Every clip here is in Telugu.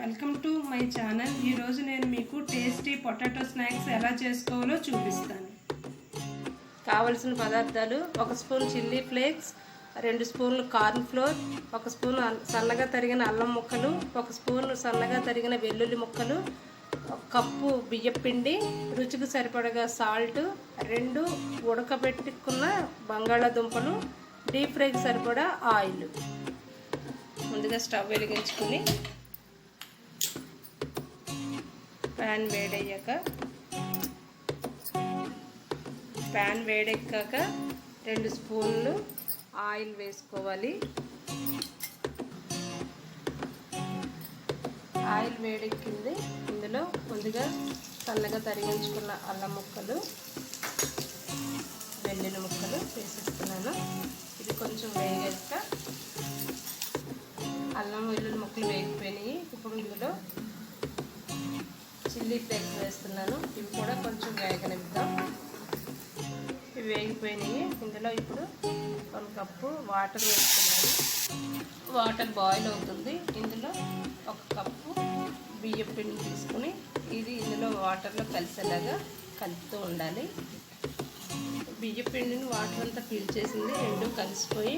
Welcome to my channel. ఈరోజు నేను మీకు టేస్టీ పొటాటో స్నాక్స్ ఎలా చేసుకోవాలో చూపిస్తాను. కావలసిన పదార్థాలు: 1 స్పూన్ చిల్లీ ఫ్లేక్స్, 2 స్పూన్లు కార్న్ ఫ్లోర్, 1 స్పూన్ సన్నగా తరిగిన అల్లం ముక్కలు, 1 స్పూన్ సన్నగా తరిగిన వెల్లుల్లి ముక్కలు, 1 కప్పు బియ్యం పిండి, రుచికి సరిపడగా సాల్ట్, 2 ఉడకబెట్టుకున్న బంగాళాదుంపలు, డీప్ ఫ్రైకి సరిపడా ఆయిల్. ముందుగా స్టవ్ వెలిగించుకొని ప్యాన్ వేడెక్కాక 2 స్పూన్లు ఆయిల్ వేసుకోవాలి. ఆయిల్ వేడెక్కింది. ఇందులో ముందుగా సన్నగా తరిగించుకున్న అల్లం ముక్కలు, వెల్లుల్లి ముక్కలు వేసేస్తున్నాను. ఇది కొంచెం వేగాక అల్లం వెల్లుల్లి ముక్కలు వేగిపోయినాయి. ఇప్పుడు ఇందులో చిల్లీ ఫ్లేక్స్ వేస్తున్నాను. ఇవి కూడా కొంచెం వేగనిద్దాం. ఇవి వేగిపోయినాయి. ఇందులో ఇప్పుడు 1 కప్పు వాటర్ వేస్తున్నాను. వాటర్ బాయిల్ అవుతుంది. ఇందులో 1 కప్పు బియ్యం పిండి తీసుకుని ఇది ఇందులో వాటర్లో కలిసేలాగా కలుపుతూ ఉండాలి. బియ్యం పిండిని వాటర్ అంతా పీల్చేసింది. రెండు కలిసిపోయి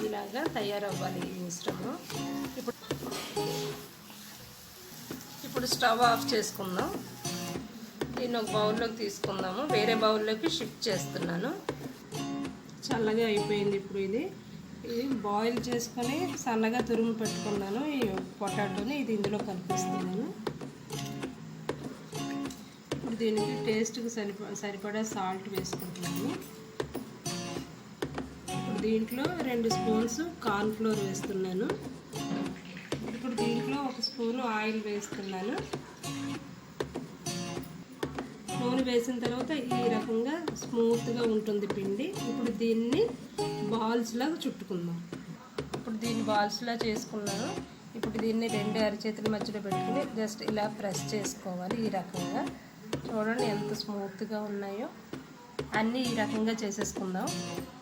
ఇలాగా తయారవ్వాలి ఈ మిశ్రమం. ఇప్పుడు స్టవ్ ఆఫ్ చేసుకుందాం. దీన్ని ఒక బౌల్లోకి తీసుకుందాము. వేరే బౌల్లోకి షిఫ్ట్ చేస్తున్నాను. చల్లగా అయిపోయింది. ఇప్పుడు ఇది బాయిల్ చేసుకొని సన్నగా తురుము పెట్టుకున్నాను. ఈ పొటాటోని ఇది ఇందులో కలిపిస్తున్నాను. ఇప్పుడు దీనికి టేస్ట్కి సరిపడా సాల్ట్ వేసుకుంటున్నాను. ఇప్పుడు దీంట్లో 2 స్పూన్స్ కార్న్ ఫ్లోర్ వేస్తున్నాను. ఇప్పుడు దీంట్లో 1 స్పూను ఆయిల్ వేస్తున్నాను. నూనె వేసిన తర్వాత ఈ రకంగా స్మూత్గా ఉంటుంది పిండి. ఇప్పుడు దీన్ని బాల్స్లాగా చుట్టుకుందాం. ఇప్పుడు దీన్ని బాల్స్లా చేసుకున్నాను. ఇప్పుడు దీన్ని 2 అరచేతుల మధ్యలో పెట్టుకుని జస్ట్ ఇలా ప్రెస్ చేసుకోవాలి. ఈ రకంగా చూడండి ఎంత స్మూత్గా ఉన్నాయో. అన్నీ ఈ రకంగా చేసేసుకుందాం.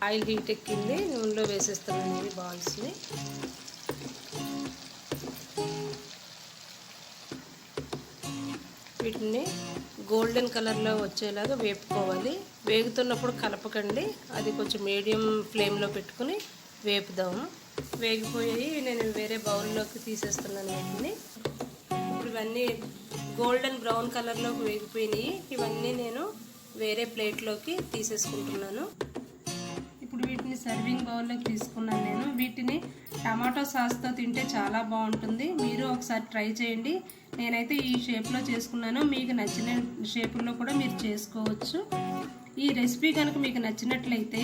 ఆయిల్ హీట్ ఎక్కింది. నూనెలో వేసేస్తున్నాను ఈ బాల్స్ని. వీటిని గోల్డెన్ కలర్లో వచ్చేలాగా వేపుకోవాలి. వేగుతున్నప్పుడు కలపకండి. అది కొంచెం మీడియం ఫ్లేమ్లో పెట్టుకుని వేపుదాము. వేగిపోయాయి. నేను వేరే బౌల్లోకి తీసేస్తున్నాను వీటిని. ఇప్పుడు ఇవన్నీ గోల్డెన్ బ్రౌన్ కలర్లోకి వేగిపోయినాయి. ఇవన్నీ నేను వేరే ప్లేట్లోకి తీసేసుకుంటున్నాను. ఇప్పుడు వీటిని సర్వింగ్ బౌల్లోకి తీసుకున్నాను నేను. వీటిని టమాటో సాస్తో తింటే చాలా బాగుంటుంది. మీరు ఒకసారి ట్రై చేయండి. నేనైతే ఈ షేప్లో చేసుకున్నాను. మీకు నచ్చిన షేపుల్లో కూడా మీరు చేసుకోవచ్చు. ఈ రెసిపీ కనుక మీకు నచ్చినట్లయితే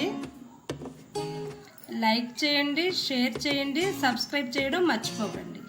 లైక్ చేయండి, షేర్ చేయండి, సబ్స్క్రైబ్ చేయడం మర్చిపోకండి.